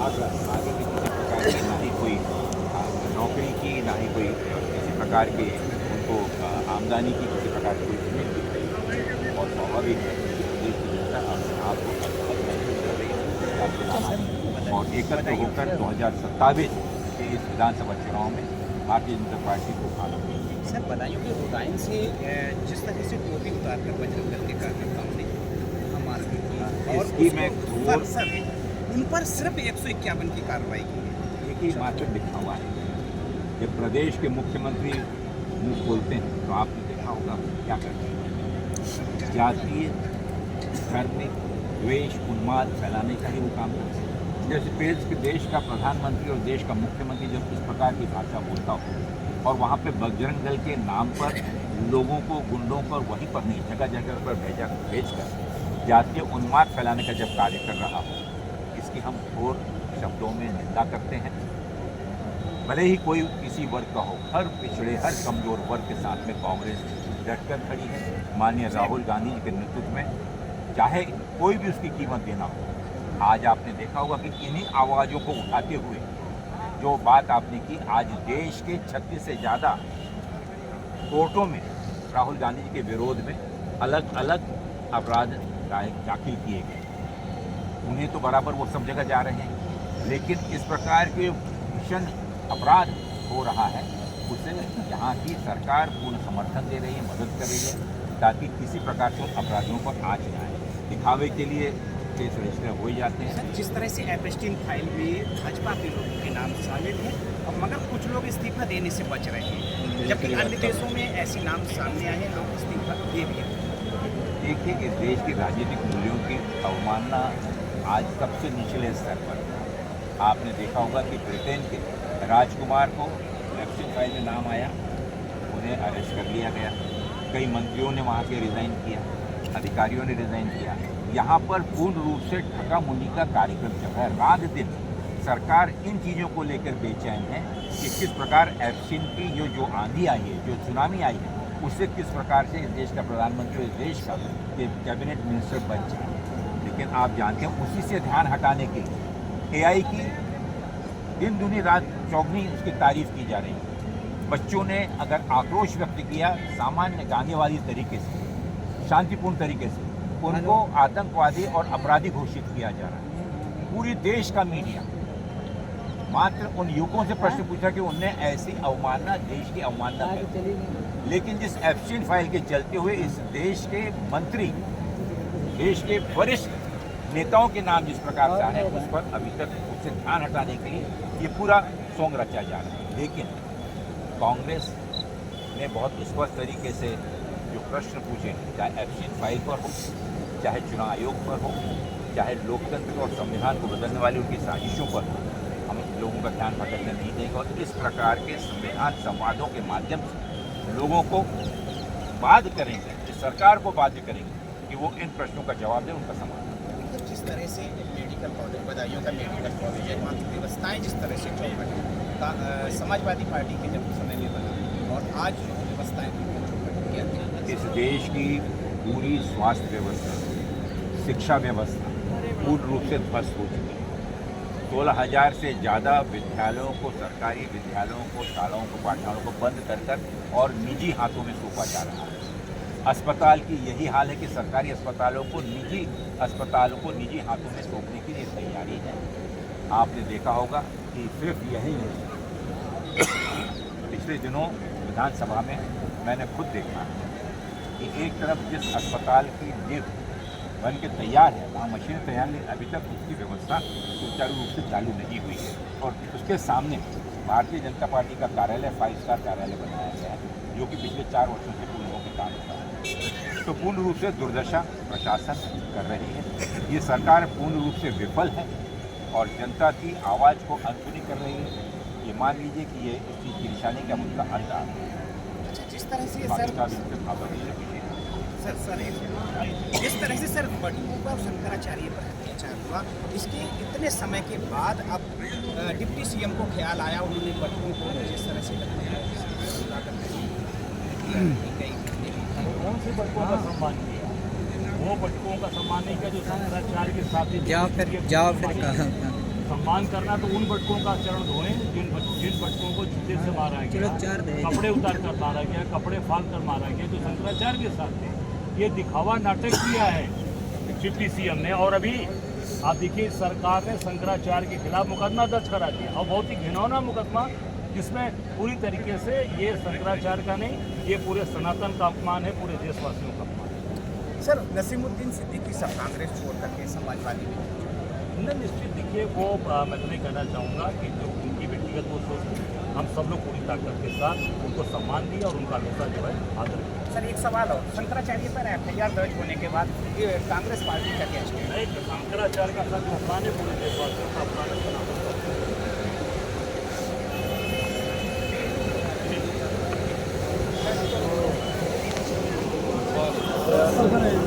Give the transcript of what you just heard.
आगे भी किसी प्रकार की ना ही कोई नौकरी की, ना ही कोई किसी प्रकार की उनको आमदनी की किसी प्रकार की कोई उम्मीद दिख रही है। और स्वाभाविक है कि प्रदेश की जनता अपने आप को असफल महसूस कर रही है आपके नाम और एकत्र होकर 2027 के इस विधानसभा चुनाव में भारतीय जनता पार्टी को भाग लेगी। सर बदायूं के रुदायन से जिस तरह से टोपी उतार कर बजरंग दल के कार्यकर्ताओं ने हम आदमी की और इसकी मैं पर सर उन पर सिर्फ 151 की कार्रवाई की है। एक ही मात्र लिखा हुआ है। जब प्रदेश के मुख्यमंत्री मुंह खोलते हैं तो आपने देखा होगा क्या करते हैं, जातीय धार्मिक द्वेष उन्माद फैलाने का ही वो काम करते हैं। जैसे देश का प्रधानमंत्री और देश का मुख्यमंत्री जब इस प्रकार की भाषा बोलता हो और वहाँ पे बजरंग दल के नाम पर लोगों को, गुंडों पर, वहीं पर नहीं जगह जगह पर भेजकर जातीय उन्माद फैलाने का जब कार्य कर रहा हो, इसकी हम घोर शब्दों में निंदा करते हैं। भले ही कोई किसी वर्ग का हो, हर पिछड़े, हर कमजोर वर्ग के साथ में कांग्रेस डटकर खड़ी है। माननीय राहुल गांधी जी के नेतृत्व में चाहे कोई भी उसकी कीमत देना हो। आज आपने देखा होगा कि इन्हीं आवाज़ों को उठाते हुए जो बात आपने की, आज देश के 36 से ज़्यादा कोर्टों में राहुल गांधी जी के विरोध में अलग अलग अपराध दाखिल किए गए। उन्हें तो बराबर वो सब जगह जा रहे हैं, लेकिन इस प्रकार के भीषण अपराध हो रहा है उसे यहाँ की सरकार पूर्ण समर्थन दे रही है, मदद कर रही है, ताकि किसी प्रकार से अपराधियों पर आँच न आए। दिखावे के लिए केस रजिस्टर हो ही जाते हैं। जिस तरह से एपस्टीन फाइल में भाजपा के लोगों के नाम शामिल हैं और मगर कुछ लोग इस्तीफा देने से बच रहे हैं, जबकि अन्य देशों में ऐसे नाम सामने आए हैं, लोग इस्तीफा दे भी हैं। देखिए, इस देश की राजनीतिक मूल्यों की अवमानना आज सबसे निचले स्तर पर। आपने देखा होगा कि ब्रिटेन के राजकुमार को इलेक्शन फाइल में नाम आया, उन्हें अरेस्ट कर लिया गया। कई मंत्रियों ने वहाँ के रिज़ाइन किया, अधिकारियों ने रिज़ाइन किया। यहाँ पर पूर्ण रूप से ठगा मुंडी का कार्यक्रम चल रहा है। रात दिन सरकार इन चीज़ों को लेकर बेचैन है कि किस प्रकार एप्सिन की जो आंधी आई है, जो सुनामी आई है, उससे किस प्रकार से इस देश का प्रधानमंत्री, इस देश का ये कैबिनेट मिनिस्टर बन जाए। लेकिन आप जानते हैं उसी से ध्यान हटाने के लिए AI की दिन दुनी रात चौगनी उसकी तारीफ की जा रही है। बच्चों ने अगर आक्रोश व्यक्त किया सामान्य गानेवाली तरीके से, शांतिपूर्ण तरीके से, उनको आतंकवादी और अपराधी घोषित किया जा रहा है। पूरी देश का मीडिया मात्र उन युवकों से प्रश्न पूछा कि उनने ऐसी अवमानना, देश की अवमानना की। लेकिन जिस एप्सिन फाइल के चलते हुए इस देश के मंत्री, देश के वरिष्ठ नेताओं के नाम जिस प्रकार से आए, उस पर अभी तक उससे ध्यान हटाने के लिए ये पूरा सोंग रचा जा रहा है। लेकिन कांग्रेस ने बहुत स्पष्ट तरीके से जो प्रश्न पूछे, चाहे एप्सिन फाइल पर हो, चाहे चुनाव आयोग पर हो, चाहे लोकतंत्र और संविधान को बदलने वाली उनकी साजिशों पर हो, हम लोगों का ध्यान भटकने नहीं देंगे। और इस प्रकार के संविधान संवादों के माध्यम से लोगों को बाध्य करेंगे, सरकार को बाध्य करेंगे कि वो इन प्रश्नों का जवाब दें, उनका समाधान। जिस तरह से मेडिकल कॉलेज, बदायूं का मेडिकल कॉलेज है, वहाँ की व्यवस्थाएँ जिस तरह से चौपट है, समाजवादी पार्टी के जब समय में बना और आज जो व्यवस्थाएँ इस देश की पूरी स्वास्थ्य व्यवस्था, शिक्षा व्यवस्था पूर्ण रूप से ध्वस्त हो चुकी है। 16,000 से ज़्यादा विद्यालयों को, सरकारी विद्यालयों को, शालाओं को, पाठशालाओं को बंद कर और निजी हाथों में सौंपा जा रहा है। अस्पताल की यही हाल है कि सरकारी अस्पतालों को निजी हाथों में सौंपने की ये तैयारी है। आपने देखा होगा कि सिर्फ यही नहीं, पिछले दिनों विधानसभा में मैंने खुद देखा कि एक तरफ जिस अस्पताल की नींव बन के तैयार है, वहाँ मशीन तैयार नहीं, अभी तक उसकी व्यवस्था सुचारू रूप से चालू नहीं हुई है। और उसके सामने भारतीय जनता पार्टी का कार्यालय 5 स्टार कार्यालय बनाया गया है, जो कि पिछले 4 वर्षों से पूर्ण होकर काम कर रहा है। तो पूर्ण रूप से दुर्दशा प्रशासन कर रही है। ये सरकार पूर्ण रूप से विफल है और जनता की आवाज़ को अनसुनी कर रही है। ये मान लीजिए कि ये इस चीज़ की निशानी का मुद्दा अंत आ रहा है। अच्छा, जिस तरह से जिस तरह से सर बटुओं पर शंकराचार्य पर अत्याचार हुआ, इसके इतने समय के बाद अब डिप्टी CM को ख्याल आया, उन्होंने बटुओं को जिस तरह से कौन से बटुओं का सम्मान किया? वो बटुओं का सम्मान नहीं किया जो शंकराचार्य के साथ जाओ फिर कहा सम्मान करना तो उन भटकों का चरण धोएं जिन भटकों को जूते से मारा गया, कपड़े उतार कर मारा गया, कपड़े फाड़ कर मारा गया, जो शंकराचार्य के साथ थे। ये दिखावा नाटक किया है डिप्टी सीएम ने। और अभी आप देखिए सरकार ने शंकराचार्य के खिलाफ मुकदमा दर्ज करा दिया, और बहुत ही घिनौना मुकदमा, जिसमें पूरी तरीके से ये शंकराचार्य का नहीं, ये पूरे सनातन का अपमान है, पूरे देशवासियों का अपमान है। सर नसीमुद्दीन सिद्दीकी सब कांग्रेस छोड़ करके समाजवादी में नहीं, निश्चित देखिए वो मैं तो नहीं कहना चाहूँगा कि जो उनकी व्यक्तिगत वो सोच थी, हम सब लोग पूरी ताकत के साथ उनको सम्मान दिया और उनका हमेशा जो है आदर किया। सर एक सवाल और, शंकराचार्य पर एफआईआर दर्ज होने के बाद ये कांग्रेस पार्टी का क्या स्टैंड है? नहीं, शंकराचार्य का सच अपमान है, पूरे देशवासियों का अपमान है, सनातन का अपमान है।